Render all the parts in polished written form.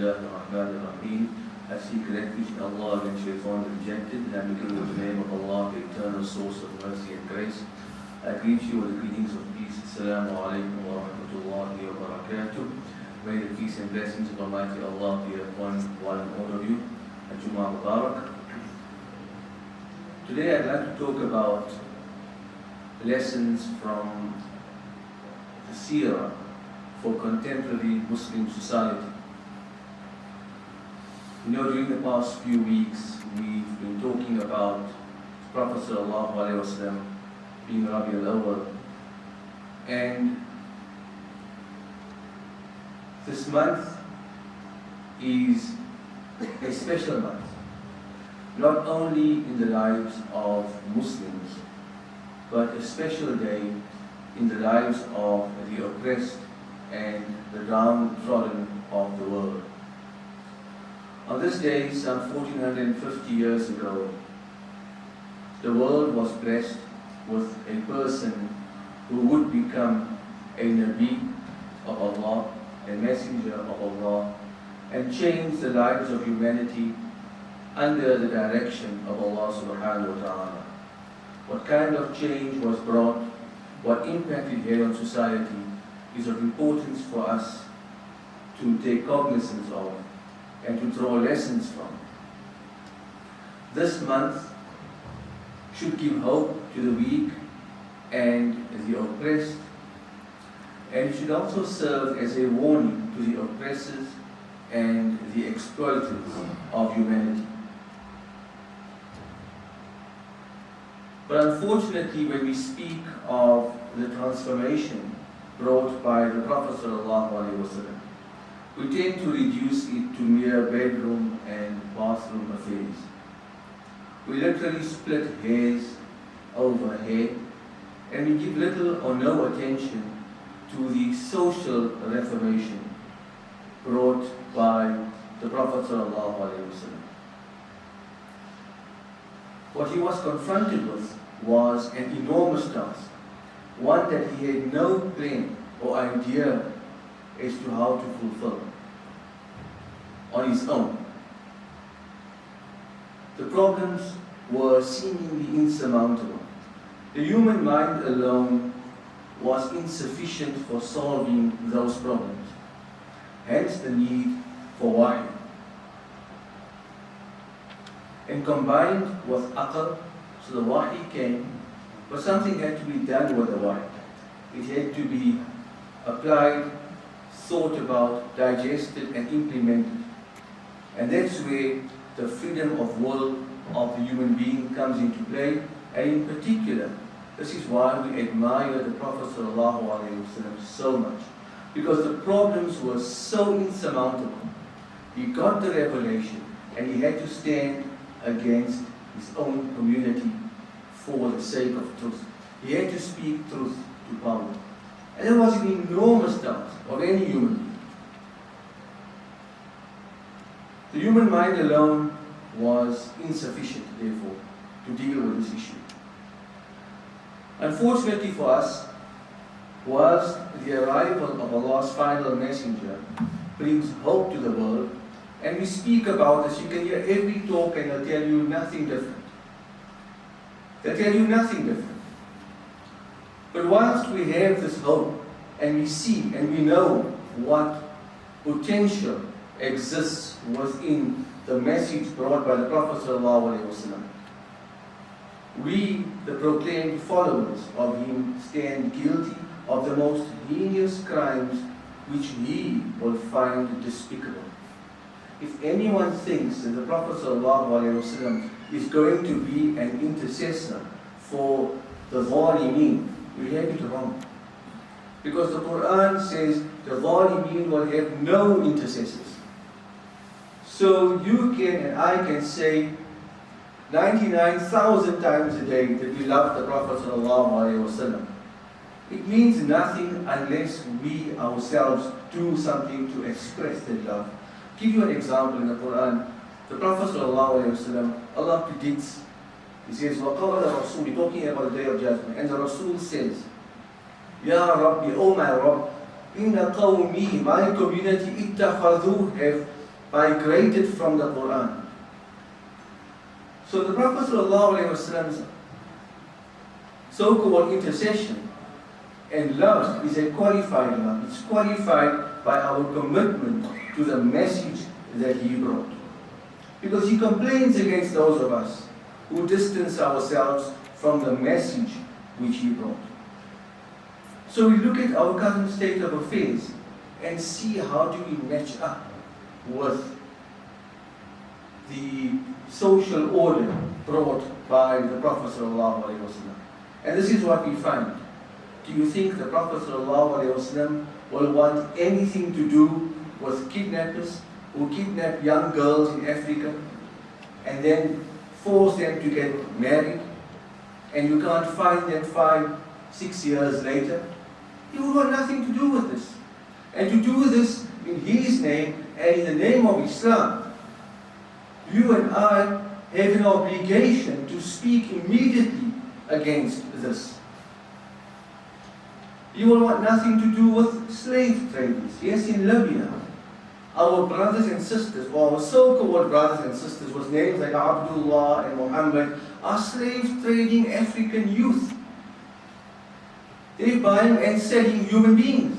Bismillahirrahmanirrahim. I seek refuge in Allah against shaitan rejected, and I begin with the name of Allah, the eternal source of mercy and grace. I greet you with the greetings of peace. Assalamu alaikum wa rahmatullahi wa barakatuh. May the peace and blessings of Almighty Allah be upon one and all of you. Jummah Mubarak. Today I'd like to talk about lessons from the seerah for contemporary Muslim society. During the past few weeks, we've been talking about Prophet Sallallahu Alaihi Wasallam being Rabi al-Awwal, and this month is a special month, not only in the lives of Muslims, but a special day in the lives of the oppressed and the downtrodden of the world. On this day, some 1450 years ago, the world was blessed with a person who would become a Nabi of Allah, a messenger of Allah, and change the lives of humanity under the direction of Allah subhanahu wa ta'ala. What kind of change was brought, what impact it had on society, is of importance for us to take cognizance of and to draw lessons from. This month should give hope to the weak and the oppressed, and it should also serve as a warning to the oppressors and the exploiters of humanity. But unfortunately, when we speak of the transformation brought by the Prophet ﷺ, we tend to reduce it to mere bedroom and bathroom affairs. We literally split hairs over hair, and we give little or no attention to the social reformation brought by the Prophet ﷺ. What he was confronted with was an enormous task, one that he had no plan or idea as to how to fulfill on his own. The problems were seemingly insurmountable. The human mind alone was insufficient for solving those problems, hence the need for wahy. And combined with aql, so the wahy came, but something had to be done with the wahy. It had to be applied, thought about, digested and implemented. And that's where the freedom of will of the human being comes into play. And in particular, this is why we admire the Prophet ﷺ so much, because the problems were so insurmountable. He got the revelation and he had to stand against his own community for the sake of truth. He had to speak truth to power. And it was an enormous task of any human being. The human mind alone was insufficient, therefore, to deal with this issue. Unfortunately for us, whilst the arrival of Allah's final messenger brings hope to the world, and we speak about this, you can hear every talk and they'll tell you nothing different. They'll tell you nothing different. But whilst we have this hope, and we see and we know what potential exists within the message brought by the Prophet ﷺ, we, the proclaimed followers of him, stand guilty of the most heinous crimes which he will find despicable. If anyone thinks that the Prophet ﷺ is going to be an intercessor for the zalimeen, we have it wrong. Because the Quran says the zalimeen will have no intercessors. So you can and I can say 99,000 times a day that we love the Prophet ﷺ. It means nothing unless we ourselves do something to express that love. Give you an example in the Quran. The Prophet ﷺ, Allah predicts, he says, وَقَالَ الرَّسُولِ, talking about the day of judgment, and the Rasul says, Ya Rabbi, O my Rabb, inna qawmi, my community, ittakhadhu, have migrated from the Quran. So the Prophet ﷺ's so-called intercession and love is a qualified love. It's qualified by our commitment to the message that he brought. Because he complains against those of us who distance ourselves from the message which he brought. So we look at our current state of affairs and see how do we match up with the social order brought by the Prophet ﷺ. And this is what we find. Do you think the Prophet ﷺ will want anything to do with kidnappers who kidnap young girls in Africa and then force them to get married, and you can't find them 5-6 years later? He will want nothing to do with this. And to do this in his name and in the name of Islam, you and I have an obligation to speak immediately against this. You will want nothing to do with slave traders. Yes, in Libya, our brothers and sisters, or our so-called brothers and sisters with names like Abdullah and Muhammad, are slave trading African youth. They're buying and selling human beings.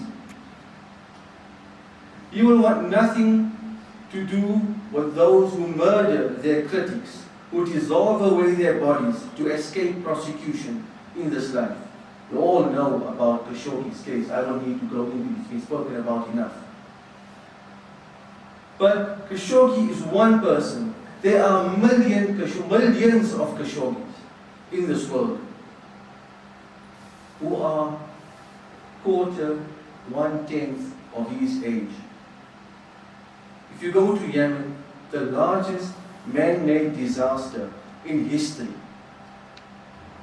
You will want nothing to do with those who murder their critics, who dissolve away their bodies to escape prosecution in this life. You all know about Khashoggi's case. I don't need to go into it. It's been spoken about enough. But Khashoggi is one person. There are millions of Khashoggis in this world who are 1/10 of his age. If you go to Yemen, the largest man-made disaster in history,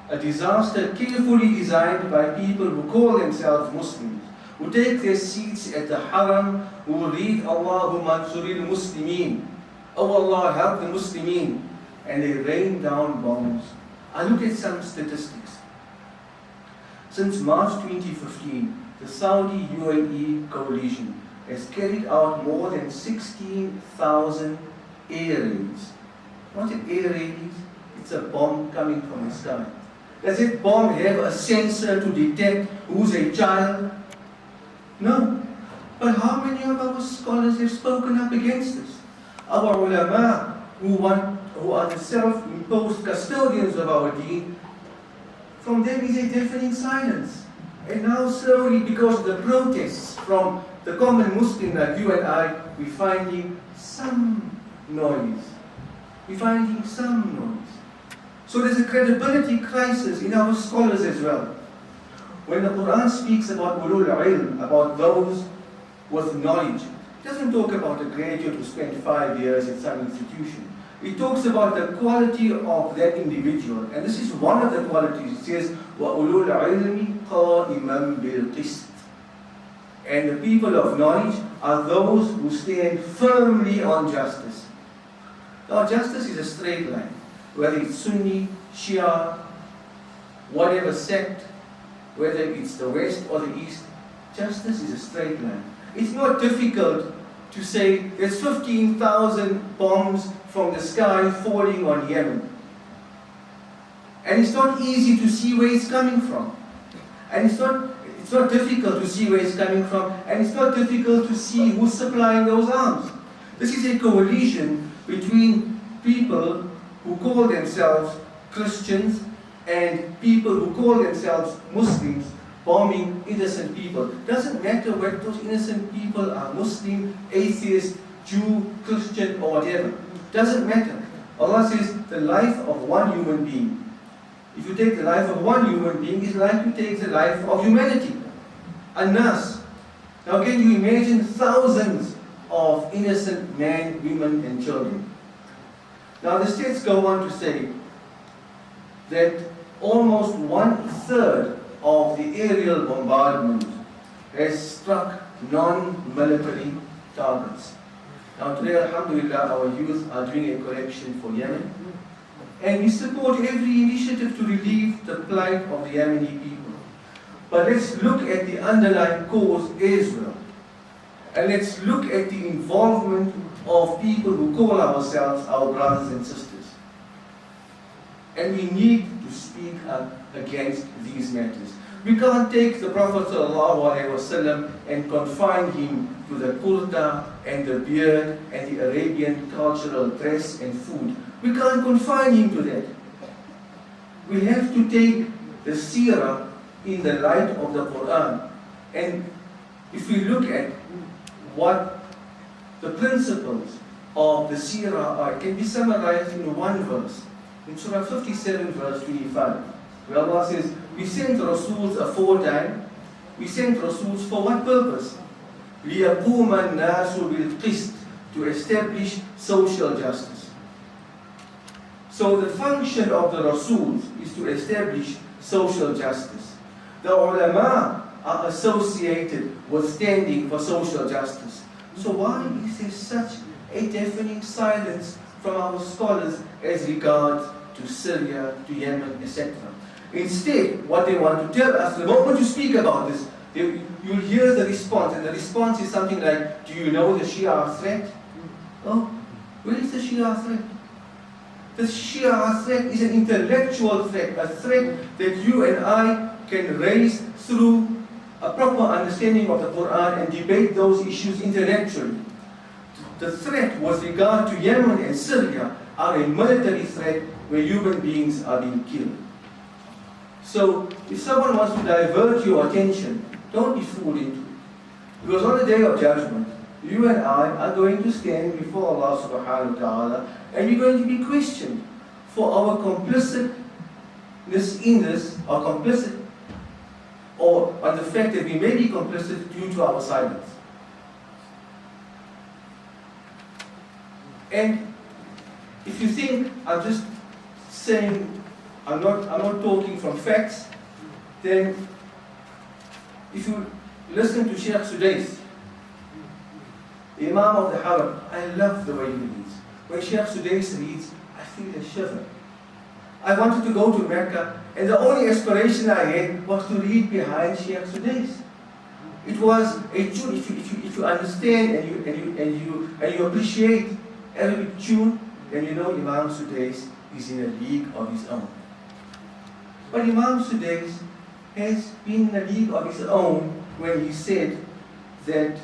a disaster carefully designed by people who call themselves Muslims, who take their seats at the Haram, who read Allahumma ansuril Muslimin, oh Allah, help the Muslimin, and they rain down bombs. I look at some statistics. Since March 2015, the Saudi UAE coalition has carried out more than 16,000 air raids. What an air raid is? It's a bomb coming from the sky. Does that bomb have a sensor to detect who's a child? No. But how many of our scholars have spoken up against this? Our ulama, who are the self-imposed custodians of our deen, from them is a deafening silence. And now slowly, because of the protests from the common Muslim like you and I, we're finding some noise. We're finding some noise. So there's a credibility crisis in our scholars as well. When the Quran speaks about ulul ilm, about those with knowledge, it doesn't talk about a graduate who spent 5 years at some institution. It talks about the quality of that individual. And this is one of the qualities. It says, وَأُولُو الْعِلْمِ قَائِمًا بِالْقِسْطِ. And the people of knowledge are those who stand firmly on justice. Now, justice is a straight line. Whether it's Sunni, Shia, whatever sect, whether it's the West or the East, justice is a straight line. It's not difficult to say there's 15,000 bombs from the sky falling on Yemen. And it's not easy to see where it's coming from. And it's not difficult to see where it's coming from, and it's not difficult to see who's supplying those arms. This is a coalition between people who call themselves Christians and people who call themselves Muslims, bombing innocent people. Doesn't matter whether those innocent people are Muslim, atheist, Jew, Christian, or whatever. Doesn't matter. Allah says the life of one human being. If you take the life of one human being, it's like you take the life of humanity. An-nas. Now can you imagine thousands of innocent men, women, and children? Now the states go on to say that almost 1/3 of the aerial bombardment has struck non-military targets. Now today, alhamdulillah, our youth are doing a collection for Yemen. And we support every initiative to relieve the plight of the Yemeni people. But let's look at the underlying cause as well. And let's look at the involvement of of people who call ourselves our brothers and sisters. And we need to speak up against these matters. We can't take the Prophet ﷺ and confine him to the kurta and the beard and the Arabian cultural dress and food. We can't confine him to that. We have to take the seerah in the light of the Quran. And if we look at what the principles of the seerah are, it can be summarized in one verse. In Surah 57 verse 25, where Allah says, we sent Rasools aforetime. We sent Rasools for what purpose? لِيَقُومَ النَّاسُ بِالْقِسْطِ, to establish social justice. So the function of the Rasools is to establish social justice. The ulama are associated with standing for social justice. So why is there such a deafening silence from our scholars as regards to Syria, to Yemen, etc.? Instead, what they want to tell us, the moment you speak about this, you'll hear the response, and the response is something like, do you know the Shia threat? Oh, where is the Shia threat? The Shia threat is an intellectual threat, a threat that you and I can raise through a proper understanding of the Quran and debate those issues intellectually. The threat with regard to Yemen and Syria are a military threat where human beings are being killed. So, if someone wants to divert your attention, don't be fooled into it. Because on the day of judgment, you and I are going to stand before Allah subhanahu wa ta'ala, and we're going to be questioned for our complicitness in this, or complicit, or on the fact that we may be complicit due to our silence. And if you think I'm just saying, I'm not talking from facts, then if you listen to Sheikh Sudais, the Imam of the Haram, I love the way he reads. When Sheikh Sudais reads, I feel a shiver. I wanted to go to Mecca, and the only aspiration I had was to read behind Sheikh Sudais. It was a tune. If you understand and you appreciate Arabic tune, then you know Imam Sudais is in a league of his own. But Imam Sudais has been in a league of his own when he said that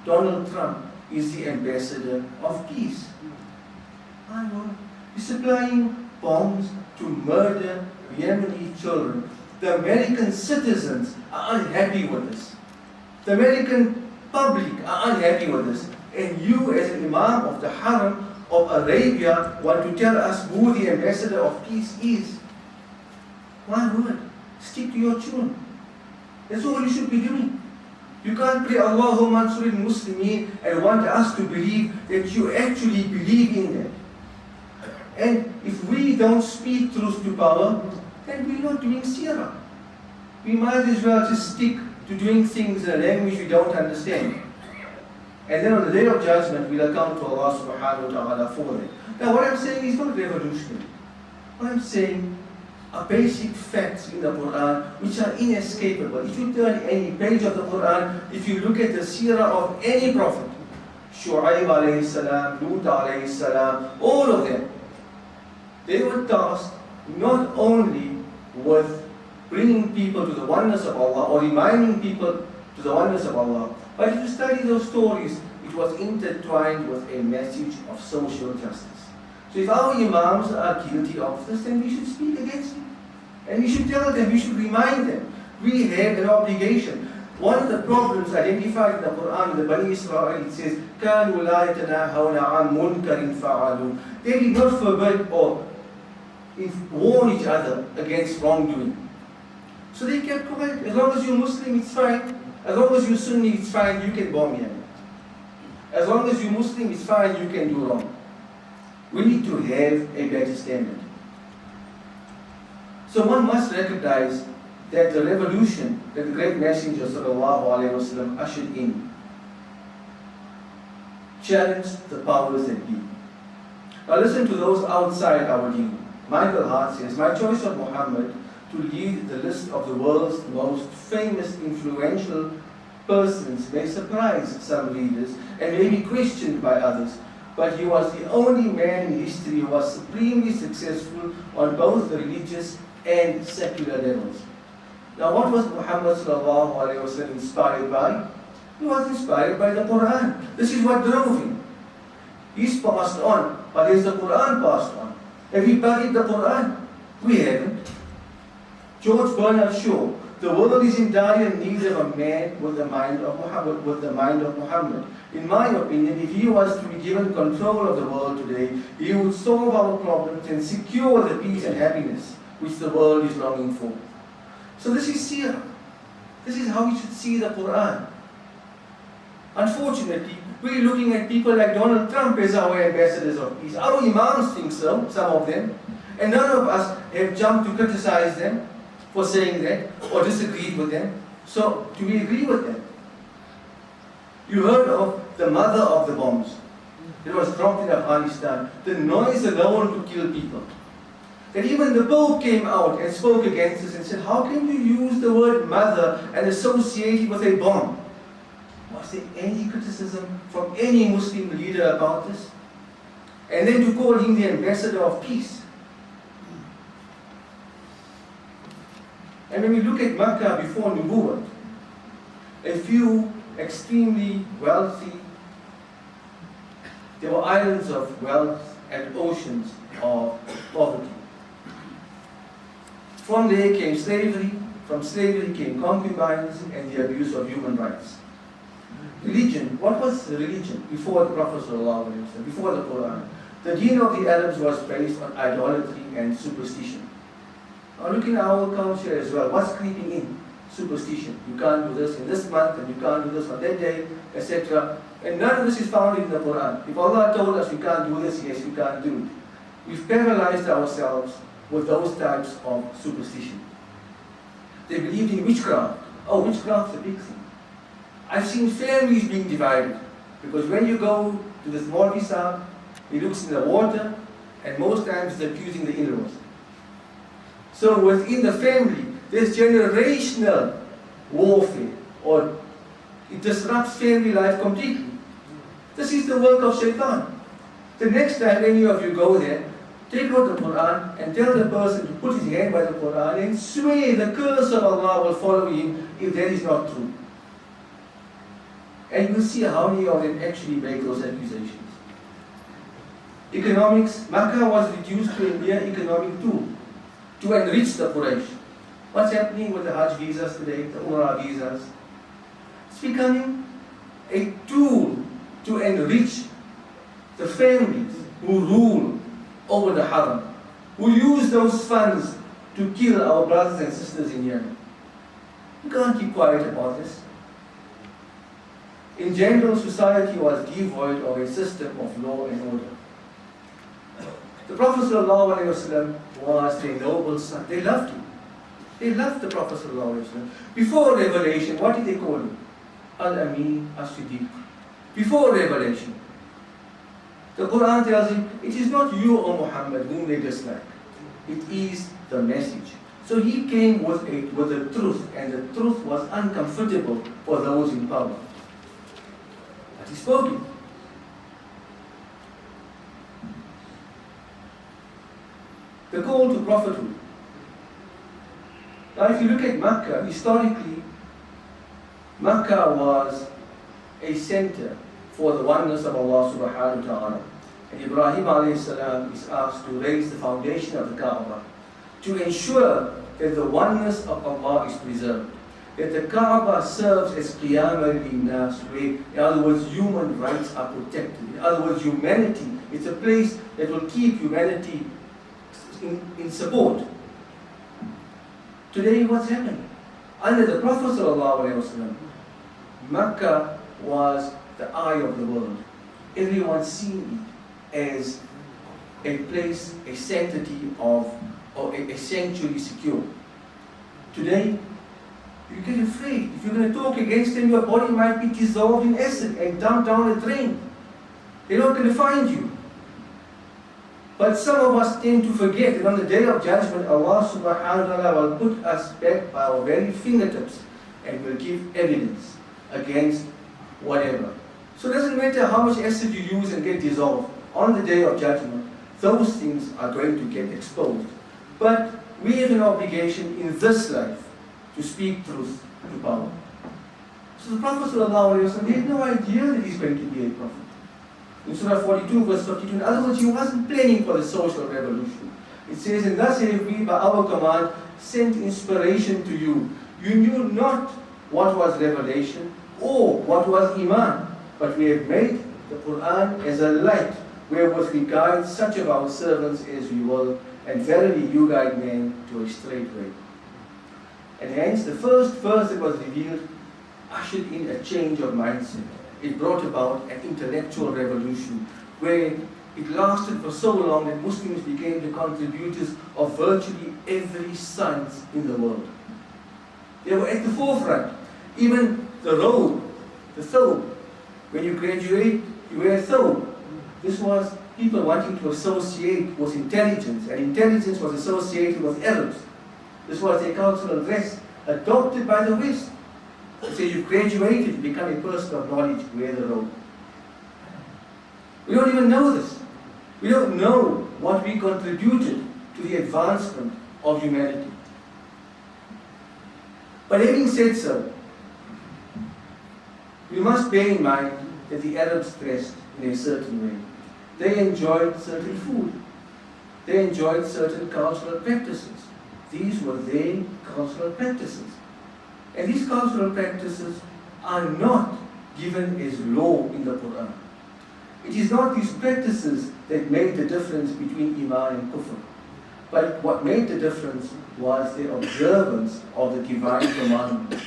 Donald Trump is the ambassador of peace. I know. He's supplying bombs to murder Yemeni children. The American citizens are unhappy with this. The American public are unhappy with this. And you, as an Imam of the Haram of Arabia, want to tell us who the ambassador of peace is. One word. Stick to your tune. That's all you should be doing. You can't pray Allahumma ansur al-Muslimin and want us to believe that you actually believe in that. And if we don't speak truth to power, then we're not doing seerah. We might as well just stick to doing things in a language we don't understand. And then on the day of judgment, we'll account to Allah subhanahu wa ta'ala for it. Now what I'm saying is not revolutionary. What I'm saying are basic facts in the Quran which are inescapable. If you turn any page of the Quran, if you look at the seerah of any prophet, Shu'aib alayhi salam, Lut alayhi salam, all of them, they were tasked not only with bringing people to the oneness of Allah or reminding people to the oneness of Allah, but if you study those stories, it was intertwined with a message of social justice. So if our Imams are guilty of this, then we should speak against it. And we should tell them, we should remind them. We have an obligation. One of the problems identified in the Quran, in the Bani Israel, it says, كَانُوا لَا يَتَنَاهَوْنَ عَنْ مُنْكَرٍ فَعَلُوا. They did not forbid or warn each other against wrongdoing. So they kept quiet. As long as you're Muslim, it's fine. As long as you're Sunni, it's fine, you can bomb Yemen. As long as you're Muslim, it's fine, you can do wrong. We need to have a better standard. So one must recognize that the revolution that the great messenger ﷺ ushered in challenged the powers that be. Now listen to those outside our deen. Michael Hart says, my choice of Muhammad to lead the list of the world's most famous, influential persons may surprise some readers and may be questioned by others, but he was the only man in history who was supremely successful on both the religious and secular levels. Now, what was Muhammad sallallahu alaihi wasallam inspired by? He was inspired by the Quran. This is what drove him. He's passed on, but is the Quran passed on? Have we buried the Quran? We haven't. George Bernard Shaw, the world is in dire need of a man with the mind of Muhammad. In my opinion, if he was to be given control of the world today, he would solve our problems and secure the peace and happiness which the world is longing for. So this is seerah. This is how we should see the Quran. Unfortunately, we're looking at people like Donald Trump as our ambassadors of peace. Our imams think so, some of them, and none of us have jumped to criticize them for saying that or disagreed with them. So, do we agree with them? You heard of the mother of the bombs. It was dropped in Afghanistan. The noise alone could kill people. That even the Pope came out and spoke against us and said, how can you use the word mother and associate it with a bomb? Was there any criticism from any Muslim leader about this? And then to call him the ambassador of peace. And when we look at Makkah before Nubuwwat, a few extremely wealthy, there were islands of wealth and oceans of poverty. From there came slavery, from slavery came concubines and the abuse of human rights. Religion, what was religion before the Prophet ﷺ, before the Quran? The deen of the Arabs was based on idolatry and superstition. Now look in our culture as well, what's creeping in? Superstition. You can't do this in this month and you can't do this on that day, etc. And none of this is found in the Quran. If Allah told us we can't do this, yes, we can't do it. We've paralyzed ourselves with those types of superstition. They believed in witchcraft. Oh, witchcraft's a big thing. I've seen families being divided because when you go to the small Isa, he looks in the water and most times he's accusing the in-laws. So within the family, there's generational warfare or it disrupts family life completely. This is the work of shaitan. The next time any of you go there, take out the Quran and tell the person to put his hand by the Quran and swear the curse of Allah will follow him if that is not true. And you'll see how many of them actually make those accusations. Economics, Makkah was reduced to a mere economic tool to enrich the Quraysh. What's happening with the Hajj visas today, the Umrah visas? It's becoming a tool to enrich the families who rule over the Haram, who use those funds to kill our brothers and sisters in Yemen. You can't keep quiet about this. In general, society was devoid of a system of law and order. The Prophet ﷺ was a noble son. They loved him. They loved the Prophet ﷺ. Before revelation, what did they call him? Al-Amin As-Siddiq. Before revelation. The Quran tells him, it is not you, O Muhammad, whom they dislike. It is the message. So he came with the truth, and the truth was uncomfortable for those in power. But he spoke it. The call to prophethood. Now if you look at Makkah, historically, Makkah was a center for the oneness of Allah subhanahu wa ta'ala. And Ibrahim alayhi salam is asked to raise the foundation of the Kaaba to ensure that the oneness of Allah is preserved. That the Kaaba serves as qiyamah lin-nas, where, in other words, human rights are protected. In other words, humanity, it's a place that will keep humanity in support. Today, what's happening? Under the Prophet ﷺ, Makkah was the eye of the world. Everyone seen it as a place, a sanctity of, or a sanctuary secure. Today, you get afraid. If you're going to talk against them, your body might be dissolved in acid and dumped down a drain. They're not going to find you. But some of us tend to forget that on the day of judgment, Allah subhanahu wa ta'ala will put us back by our very fingertips and will give evidence against whatever. So it doesn't matter how much acid you use and get dissolved. On the day of judgment, those things are going to get exposed. But we have an obligation in this life to speak truth to power. So the Prophet ﷺ had no idea that he's going to be a prophet. In Surah 42, verse 52, in other words, he wasn't planning for the social revolution. It says, and thus have we, by our command, sent inspiration to you. You knew not what was revelation or what was Iman, but we have made the Quran as a light, wherewith we guide such of our servants as we will, and verily you guide men to a straight way. And hence the first verse that was revealed ushered in a change of mindset. It brought about an intellectual revolution where it lasted for so long that Muslims became the contributors of virtually every science in the world. They were at the forefront. Even the robe, the thobe. When you graduate, you wear a thobe. This was people wanting to associate with intelligence, and intelligence was associated with Arabs. This was their cultural dress, adopted by the West. So you've graduated, you become a person of knowledge, wear the robe. We don't even know this. We don't know what we contributed to the advancement of humanity. But having said so, we must bear in mind that the Arabs dressed in a certain way. They enjoyed certain food. They enjoyed certain cultural practices. These were their cultural practices. And these cultural practices are not given as law in the Quran. It is not these practices that made the difference between Iman and Kufr. But what made the difference was the observance of the divine commandment.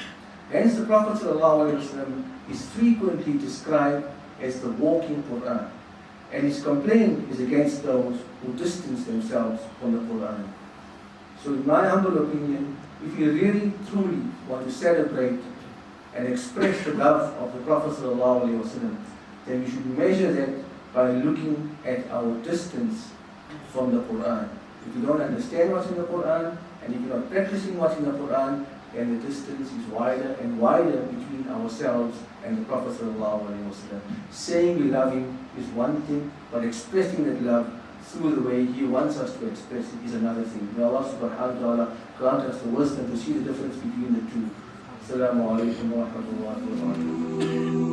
Hence the Prophet ﷺ is frequently described as the walking Quran. And his complaint is against those who distance themselves from the Quran. So in my humble opinion, if you really truly want to celebrate and express the love of the Prophet ﷺ, then we should measure that by looking at our distance from the Quran. If you don't understand what's in the Quran, and if you're not practicing what's in the Quran, then the distance is wider and wider between ourselves and the Prophet ﷺ. Saying we love him is one thing, but expressing that love through the way he wants us to express it is another thing. May Allah subhanahu wa ta'ala grant us the wisdom to see the difference between the two. Assalamu alaikum wa rahmatullahi wa barakatuh.